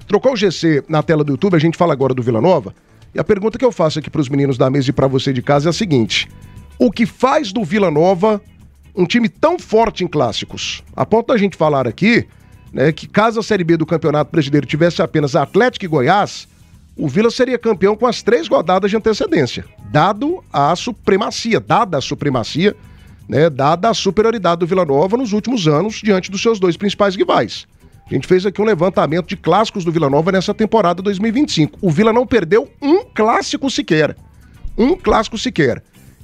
Trocou o GC na tela do YouTube, a gente fala agora do Vila Nova. E a pergunta que eu faço aqui para os meninos da mesa e para você de casa é a seguinte: o que faz do Vila Nova um time tão forte em clássicos? A ponto da gente falar aqui, né, que caso a Série B do Campeonato Brasileiro tivesse apenas Atlético e Goiás, o Vila seria campeão com as 3 rodadas de antecedência, dada a supremacia, né, dada a superioridade do Vila Nova nos últimos anos diante dos seus 2 principais rivais. A gente fez aqui um levantamento de clássicos do Vila Nova nessa temporada 2025. O Vila não perdeu um clássico sequer.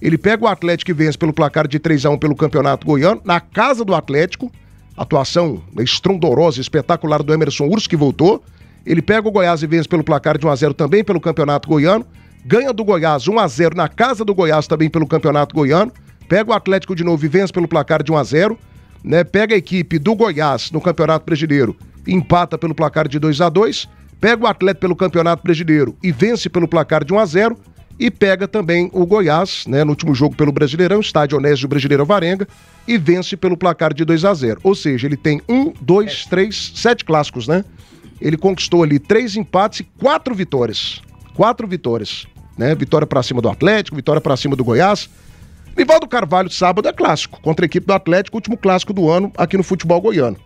Ele pega o Atlético e vence pelo placar de 3-1 pelo Campeonato Goiano, na casa do Atlético, atuação estrondorosa, espetacular do Emerson Urso, que voltou. Ele pega o Goiás e vence pelo placar de 1-0 também pelo Campeonato Goiano, ganha do Goiás 1-0 na casa do Goiás também pelo Campeonato Goiano, pega o Atlético de novo e vence pelo placar de 1-0, né? Pega a equipe do Goiás no Campeonato Brasileiro e empata pelo placar de 2-2, pega o Atlético pelo Campeonato Brasileiro e vence pelo placar de 1-0, e pega também o Goiás, né, no último jogo pelo Brasileirão, estádio Onésio Brasileiro Alvarenga, e vence pelo placar de 2-0. Ou seja, ele tem 7 clássicos, né? Ele conquistou ali 3 empates e 4 vitórias. 4 vitórias, né? Vitória pra cima do Atlético, vitória pra cima do Goiás. Nivaldo Carvalho, sábado, é clássico, contra a equipe do Atlético, último clássico do ano aqui no futebol goiano.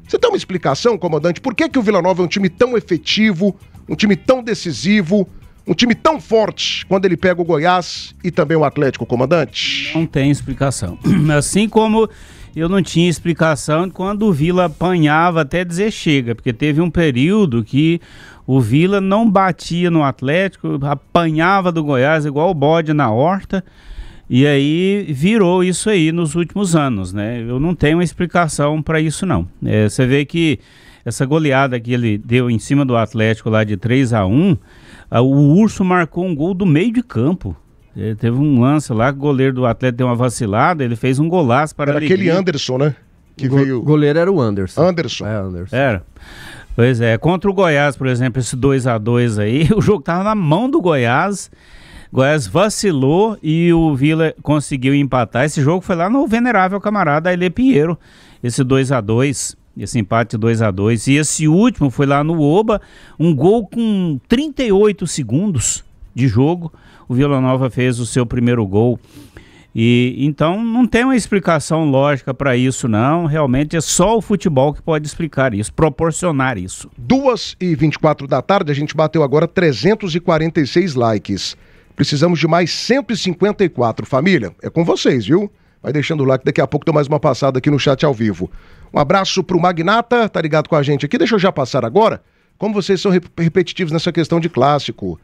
Você tem uma explicação, comandante, por que o Vila Nova é um time tão efetivo, um time tão decisivo, um time tão forte quando ele pega o Goiás e também o Atlético, comandante? Não tem explicação. Assim como eu não tinha explicação quando o Vila apanhava até dizer chega, porque teve um período que o Vila não batia no Atlético, apanhava do Goiás igual o bode na horta, e aí virou isso aí nos últimos anos, né? Eu não tenho uma explicação para isso, não. Você vê que essa goleada que ele deu em cima do Atlético lá de 3-1, o Urso marcou um gol do meio de campo. Teve um lance lá que o goleiro do Atlético deu uma vacilada, ele fez um golaço para era aquele Anderson, né? Que veio... O goleiro era o Anderson. Anderson. Era. Pois é, contra o Goiás, por exemplo, esse 2-2 aí, o jogo tava na mão do Goiás. Goiás vacilou e o Vila conseguiu empatar. Esse jogo foi lá no venerável camarada Ailê Pinheiro, esse 2-2, esse empate 2-2. E esse último foi lá no Oba, um gol com 38 segundos de jogo. O Vila Nova fez o seu primeiro gol. E então não tem uma explicação lógica para isso, não. Realmente é só o futebol que pode explicar isso, proporcionar isso. 2h24 da tarde, a gente bateu agora 346 likes. Precisamos de mais 154, família. É com vocês, viu? Vai deixando o like, daqui a pouco dou mais uma passada aqui no chat ao vivo. Um abraço pro Magnata, tá ligado com a gente aqui. Deixa eu já passar agora. Como vocês são repetitivos nessa questão de clássico,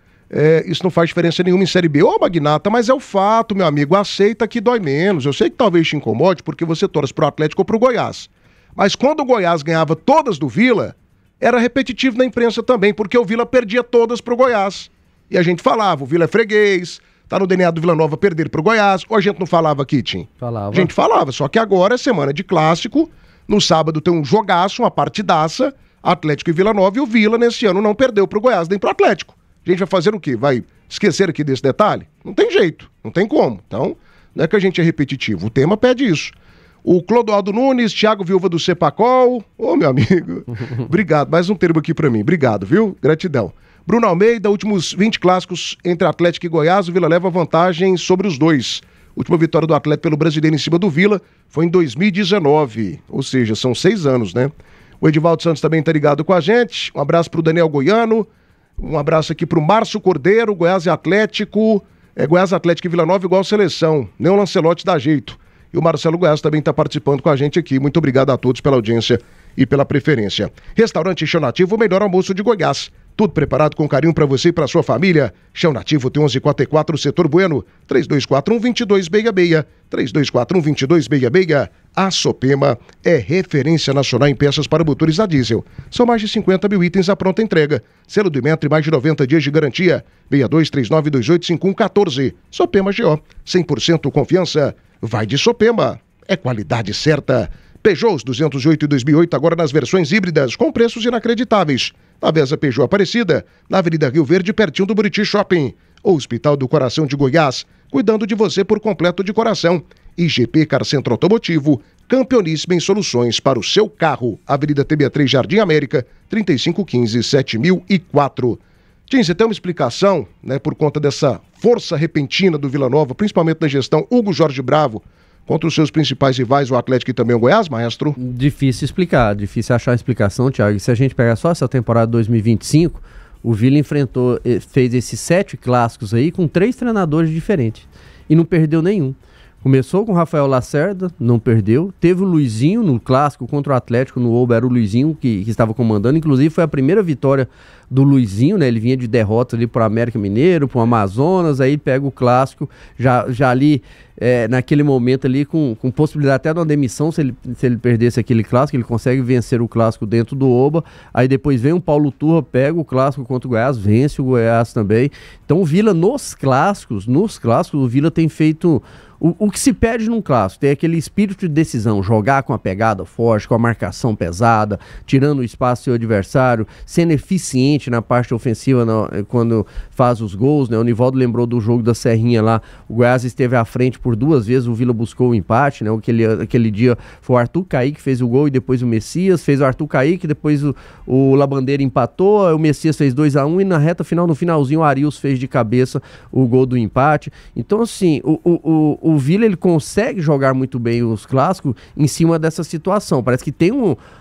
isso não faz diferença nenhuma em Série B. Ô, Magnata, mas é o fato, meu amigo, aceita que dói menos. Eu sei que talvez te incomode porque você torce pro Atlético ou pro Goiás. Mas quando o Goiás ganhava todas do Vila, era repetitivo na imprensa também, porque o Vila perdia todas pro Goiás. E a gente falava, o Vila é freguês, tá no DNA do Vila Nova perder pro Goiás. Ou a gente não falava aqui, Tim? Falava. A gente falava, só que agora é semana de clássico. No sábado tem um jogaço, uma partidaça, Atlético e Vila Nova, e o Vila nesse ano não perdeu pro Goiás nem pro Atlético. A gente vai fazer o quê? Vai esquecer aqui desse detalhe? Não tem jeito, não tem como. Então, não é que a gente é repetitivo, o tema pede isso. O Clodoaldo Nunes, Thiago Viúva do Cepacol. Ô, meu amigo, obrigado. Mais um termo aqui pra mim, obrigado, viu? Gratidão. Bruno Almeida, últimos 20 clássicos entre Atlético e Goiás, o Vila leva vantagem sobre os dois. Última vitória do Atlético pelo Brasileiro em cima do Vila foi em 2019, ou seja, são 6 anos, né? O Edivaldo Santos também tá ligado com a gente. Um abraço pro Daniel Goiano, um abraço aqui pro Márcio Cordeiro, Goiás e Atlético. Goiás, Atlético e Vila Nova igual seleção, nem o Lancelotti dá jeito. E o Marcelo Goiás também tá participando com a gente aqui. Muito obrigado a todos pela audiência e pela preferência. Restaurante Chão Nativo, o melhor almoço de Goiás. Tudo preparado com carinho para você e para sua família. Chão Nativo tem 1144, Setor Bueno, 3241-2266, 3241-2266. A Sopema é referência nacional em peças para motores a diesel. São mais de 50 mil itens à pronta entrega. Selo do Imetro e mais de 90 dias de garantia. 6239285114. Sopema GO, 100% confiança. Vai de Sopema, é qualidade certa. Peugeot 208 e 2008 agora nas versões híbridas, com preços inacreditáveis. Na Vesa Peugeot Aparecida, na Avenida Rio Verde, pertinho do Buriti Shopping. O Hospital do Coração de Goiás, cuidando de você por completo de coração. e GP Car Centro Automotivo, campeoníssima em soluções para o seu carro. Avenida TB3 Jardim América, 3515-7004. Tim, você tem uma explicação, né, por conta dessa força repentina do Vila Nova, principalmente na gestão Hugo Jorge Bravo, contra os seus principais rivais, o Atlético e também o Goiás, maestro? Difícil explicar, difícil achar a explicação, Thiago. E se a gente pegar só essa temporada 2025, o Vila fez esses 7 clássicos aí com 3 treinadores diferentes e não perdeu nenhum. Começou com o Rafael Lacerda, não perdeu. Teve o Luizinho no clássico contra o Atlético, no Oba, era o Luizinho que estava comandando. Inclusive foi a primeira vitória do Luizinho, né? Ele vinha de derrotas ali para o América Mineiro, para o Amazonas, aí pega o clássico, já ali naquele momento ali com possibilidade até de uma demissão se ele perdesse aquele clássico. Ele consegue vencer o clássico dentro do Oba. Aí depois vem o Paulo Turra, pega o clássico contra o Goiás, vence o Goiás também. Então o Vila nos clássicos, o Vila tem feito o que se pede num clássico, tem aquele espírito de decisão, jogar com a pegada forte, com a marcação pesada, tirando o espaço do seu adversário, sendo eficiente na parte ofensiva quando faz os gols, né? O Nivaldo lembrou do jogo da Serrinha lá, o Goiás esteve à frente por 2 vezes, o Vila buscou o empate, né? Aquele dia foi o Arthur Caíque que fez o gol e depois o Messias, fez o Arthur Caíque, depois o Labandeira empatou, o Messias fez 2-1 e na reta final, no finalzinho, o Arius fez de cabeça o gol do empate. Então assim, o Vila ele consegue jogar muito bem os clássicos em cima dessa situação. Parece que tem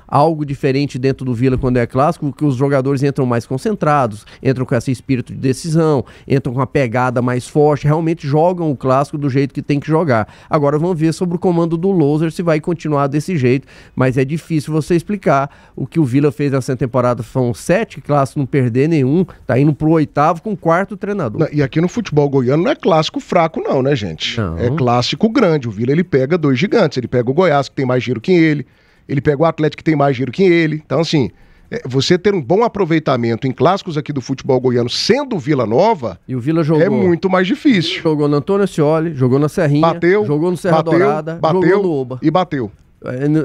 algo diferente dentro do Vila quando é clássico, que os jogadores entram mais concentrados, entram com esse espírito de decisão, entram com a pegada mais forte, realmente jogam o clássico do jeito que tem que jogar. Agora vamos ver sobre o comando do Loser se vai continuar desse jeito, mas é difícil você explicar o que o Vila fez nessa temporada. Foram 7 clássicos, não perder nenhum, tá indo pro 8º com o 4º treinador. E aqui no futebol goiano não é clássico fraco não, né, gente? Não. É clássico grande. O Vila ele pega 2 gigantes, ele pega o Goiás que tem mais giro que ele pega o Atlético que tem mais giro que ele. Então, assim, você ter um bom aproveitamento em clássicos aqui do futebol goiano, sendo Vila Nova, e o Vila jogou, é muito mais difícil. Jogou no Antônio Ascioli, jogou na Serrinha, jogou no Serra Dourada, jogou no Oba. E bateu.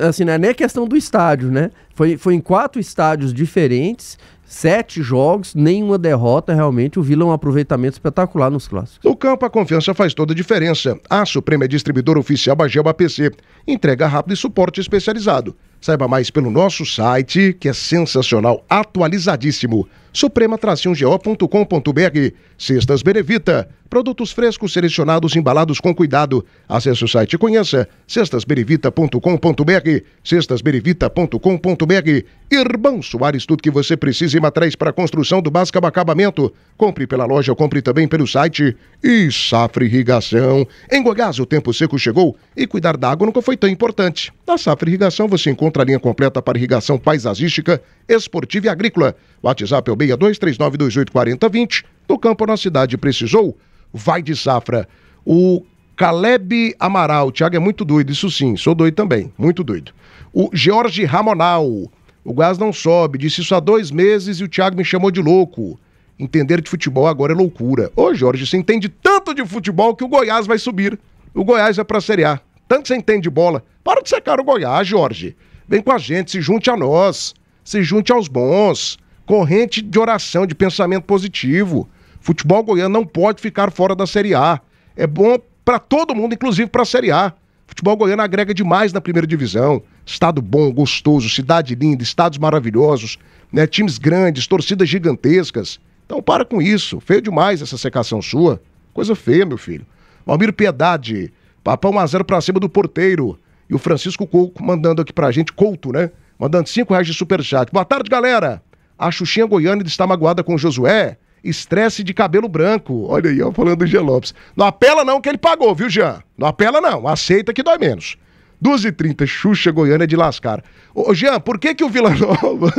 Assim, não é nem questão do estádio, né? Foi em 4 estádios diferentes, 7 jogos, nenhuma derrota, realmente o Vila é um aproveitamento espetacular nos clássicos. No campo, a confiança faz toda a diferença. A Suprema é distribuidora oficial Bagel APC. Entrega rápido e suporte especializado. Saiba mais pelo nosso site, que é sensacional, atualizadíssimo. suprema-go.com.br. Cestas Benevita. Produtos frescos selecionados, embalados com cuidado. Acesse o site e conheça cestasbenevita.com.br. cestasbenevita.com.br. Irmão Soares, tudo que você precisa em materiais para a construção do básico acabamento. Compre pela loja, compre também pelo site. E Safra Irrigação. Em Goiás, o tempo seco chegou e cuidar da água nunca foi tão importante. Na Safra Irrigação você encontra a linha completa para irrigação paisagística, esportiva e agrícola. O WhatsApp é o 6239284020. No campo, na cidade, precisou? Vai de Safra. O Caleb Amaral, o Thiago é muito doido, isso sim, sou doido também, muito doido. O Jorge Ramonal, o Goiás não sobe, disse isso há 2 meses e o Thiago me chamou de louco. Entender de futebol agora é loucura. Ô Jorge, você entende tanto de futebol que o Goiás vai subir. O Goiás é pra Série A. Tanto você entende de bola. Para de secar o Goiás, Jorge. Vem com a gente, se junte a nós. Se junte aos bons. Corrente de oração, de pensamento positivo. Futebol goiano não pode ficar fora da Série A. É bom para todo mundo, inclusive para a Série A. Futebol goiano agrega demais na primeira divisão. Estado bom, gostoso, cidade linda, estados maravilhosos, né? Times grandes, torcidas gigantescas. Então para com isso. Feio demais essa secação sua. Coisa feia, meu filho. Valmir Piedade. Papão 1-0 pra cima do Porteiro. E o Francisco Couto mandando aqui pra gente, Couto, né? Mandando R$5 de superchat. Boa tarde, galera. A Xuxinha Goiânia está magoada com o Josué. Estresse de cabelo branco. Olha aí, ó, falando do Jean Lopes. Não apela não que ele pagou, viu, Jean? Não apela não. Aceita que dói menos. 2h30, Xuxa Goiânia de lascar. Ô, Jean, por que o Vila Nova...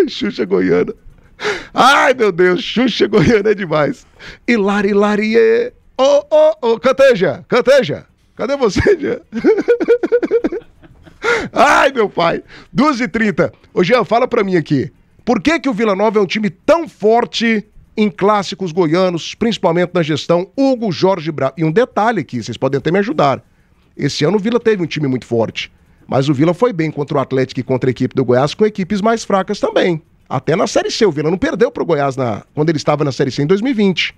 Xuxa Goiânia... Ai, meu Deus, Xuxa Goiânia é demais. Hilari, Hilarie. Ô, Canteja. Cadê você, Jean? Ai, meu pai. 2h30. Ô, Jean, fala pra mim aqui. Por que o Vila Nova é um time tão forte em clássicos goianos, principalmente na gestão Hugo Jorge Bravo? E um detalhe aqui, vocês podem até me ajudar. Esse ano o Vila teve um time muito forte, mas o Vila foi bem contra o Atlético e contra a equipe do Goiás, com equipes mais fracas também. Até na Série C, o Vila não perdeu pro Goiás quando ele estava na Série C em 2020.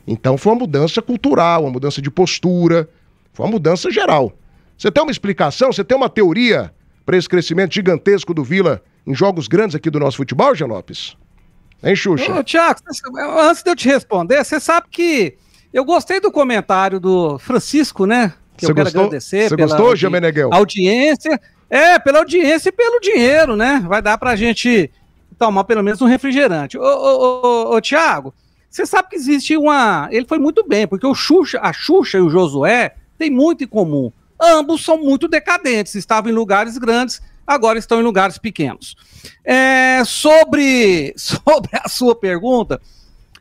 Então foi uma mudança cultural, uma mudança de postura, foi uma mudança geral. Você tem uma explicação, você tem uma teoria para esse crescimento gigantesco do Vila em jogos grandes aqui do nosso futebol, Jean Lopes? Hein, Xuxa? Ô, Thiago, antes de eu te responder, você sabe que eu gostei do comentário do Francisco, né? Que Você eu quero gostou? agradecer Você gostou, Jean Meneghel? audiência. Pela audiência e pelo dinheiro, né? Vai dar pra gente tomar pelo menos um refrigerante. Ô, Thiago, você sabe que existe uma... Ele foi muito bem, porque a Xuxa e o Josué têm muito em comum. Ambos são muito decadentes, estavam em lugares grandes, agora estão em lugares pequenos. Sobre a sua pergunta,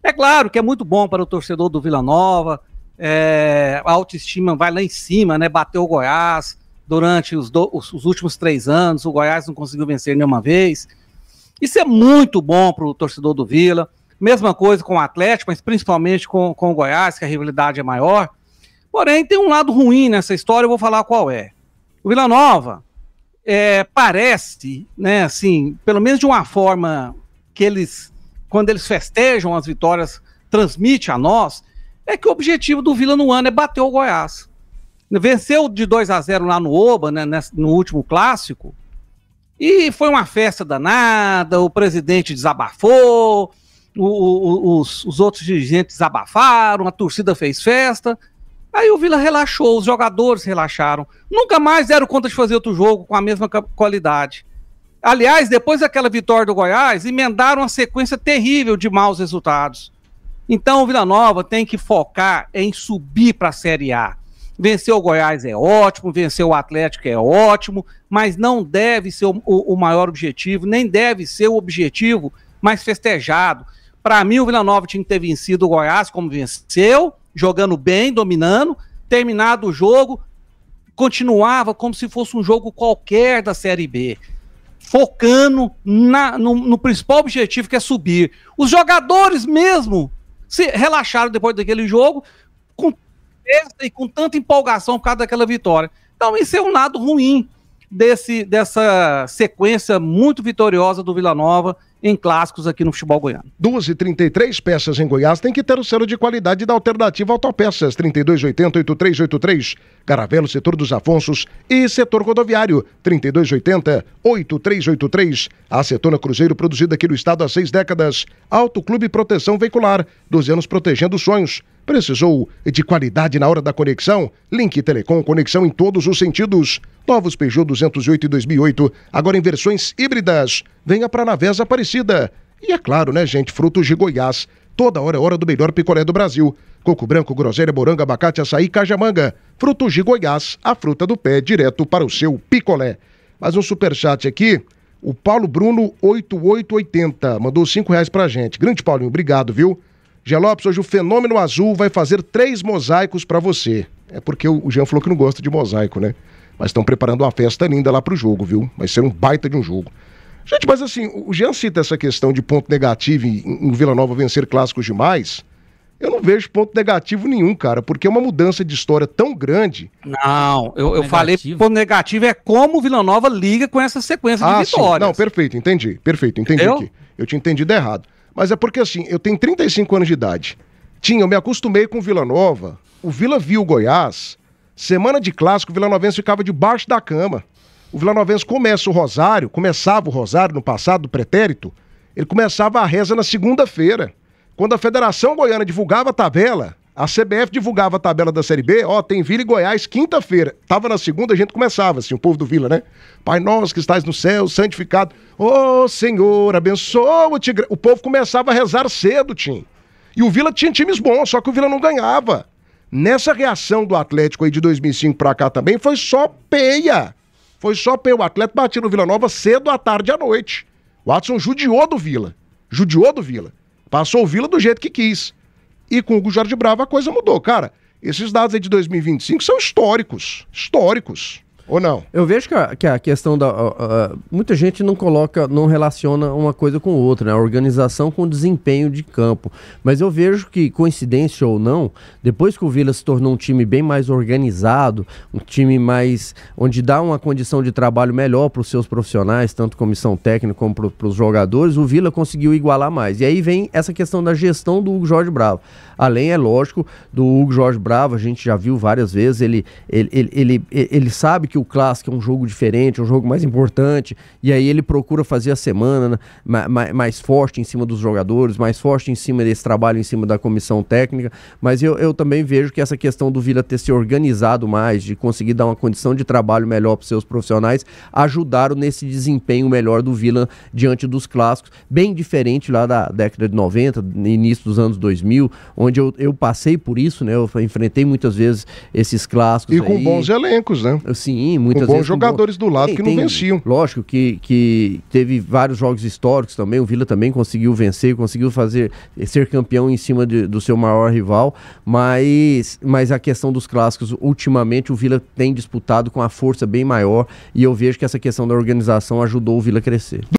é claro que é muito bom para o torcedor do Vila Nova, a autoestima vai lá em cima, né? Bateu o Goiás durante os últimos 3 anos, o Goiás não conseguiu vencer nenhuma vez. Isso é muito bom para o torcedor do Vila. Mesma coisa com o Atlético, mas principalmente com o Goiás, que a rivalidade é maior. Porém, tem um lado ruim nessa história, eu vou falar qual é. O Vila Nova parece, né, assim, pelo menos de uma forma que eles, quando eles festejam as vitórias, transmite a nós, é que o objetivo do Vila no ano é bater o Goiás. Venceu de 2-0 lá no Oba, né, no último clássico, e foi uma festa danada, o presidente desabafou, os outros dirigentes desabafaram, a torcida fez festa, aí o Vila relaxou, os jogadores relaxaram, nunca mais deram conta de fazer outro jogo com a mesma qualidade. Aliás, depois daquela vitória do Goiás, emendaram uma sequência terrível de maus resultados. Então o Vila Nova tem que focar em subir para a Série A. Vencer o Goiás é ótimo, vencer o Atlético é ótimo, mas não deve ser o maior objetivo, nem deve ser o objetivo mais festejado. Para mim, o Vila Nova tinha que ter vencido o Goiás como venceu, jogando bem, dominando, terminado o jogo, continuava como se fosse um jogo qualquer da Série B, focando no principal objetivo, que é subir. Os jogadores mesmo se relaxaram depois daquele jogo, e com tanta empolgação por causa daquela vitória. Então isso é um lado ruim dessa sequência muito vitoriosa do Vila Nova em clássicos aqui no futebol goiano. 2h33, peças em Goiás tem que ter o selo de qualidade da Alternativa Autopeças, 3280-8383, Caravelo, setor dos Afonsos e setor rodoviário, 3280-8383, Acetona Cruzeiro, produzida aqui no estado há 6 décadas, Auto Clube Proteção Veicular, 12 anos protegendo sonhos. Precisou de qualidade na hora da conexão? Link Telecom, conexão em todos os sentidos. Novos Peugeot 208 e 2008, agora em versões híbridas. Venha para Navesa Aparecida. E é claro, né, gente, frutos de Goiás. Toda hora é hora do melhor picolé do Brasil. Coco branco, groselha, morango, abacate, açaí, cajamanga. Frutos de Goiás, a fruta do pé, direto para o seu picolé. Mais um superchat aqui. O Paulo Bruno 8880 mandou R$5 pra gente. Grande Paulinho, obrigado, viu? Jean Lopes, hoje o Fenômeno Azul vai fazer 3 mosaicos pra você. É porque o Jean falou que não gosta de mosaico, né? Mas estão preparando uma festa linda lá pro jogo, viu? Vai ser um baita de um jogo. Gente, mas assim, o Jean cita essa questão de ponto negativo em Vila Nova vencer clássicos demais. Eu não vejo ponto negativo nenhum, cara, porque é uma mudança de história tão grande. Não, eu falei que ponto negativo é como o Vila Nova liga com essa sequência de vitórias. Sim. Não, perfeito, entendi aqui. Eu tinha entendido errado. Mas é porque assim, eu tenho 35 anos de idade. Eu me acostumei com o Vila Nova, o Vila viu o Goiás, semana de clássico, o Vila Novense ficava debaixo da cama. O Vila Novense começava o rosário no passado, do pretérito, ele começava a reza na segunda-feira. Quando a Federação Goiana divulgava a tabela, a CBF divulgava a tabela da Série B, tem Vila e Goiás quinta-feira. Tava na segunda, a gente começava, assim, o povo do Vila, né? Pai nosso que estás no céu, santificado. Senhor, abençoa-te. O povo começava a rezar cedo, Tim. E o Vila tinha times bons, só que o Vila não ganhava. Nessa reação do Atlético aí de 2005 pra cá também, foi só peia. O Atlético batia no Vila Nova cedo, à tarde e à noite. O Watson judiou do Vila. Passou o Vila do jeito que quis. E com o Hugo Jorge Bravo a coisa mudou. Cara, esses dados aí de 2025 são históricos. Ou não? Eu vejo que a questão da... muita gente não relaciona uma coisa com outra, né? A organização com o desempenho de campo. Mas eu vejo que, coincidência ou não, depois que o Vila se tornou um time bem mais organizado, um time mais... onde dá uma condição de trabalho melhor para os seus profissionais, tanto comissão técnica como para os jogadores, o Vila conseguiu igualar mais. E aí vem essa questão da gestão do Hugo Jorge Bravo. Além, é lógico, do Hugo Jorge Bravo, a gente já viu várias vezes, ele sabe que o clássico é um jogo diferente, um jogo mais importante, e aí ele procura fazer a semana, né, mais forte em cima dos jogadores, mais forte em cima desse trabalho, em cima da comissão técnica, mas eu também vejo que essa questão do Vila ter se organizado mais, de conseguir dar uma condição de trabalho melhor para os seus profissionais, ajudaram nesse desempenho melhor do Vila diante dos clássicos, bem diferente lá da década de 90, início dos anos 2000, onde eu passei por isso, né? Eu enfrentei muitas vezes esses clássicos. E com bons elencos, né? Sim, muitas com bons vezes. Jogadores do lado que não venciam. Lógico que teve vários jogos históricos também. O Vila também conseguiu vencer, conseguiu ser campeão em cima do seu maior rival. Mas a questão dos clássicos, ultimamente, o Vila tem disputado com a força bem maior. E eu vejo que essa questão da organização ajudou o Vila a crescer.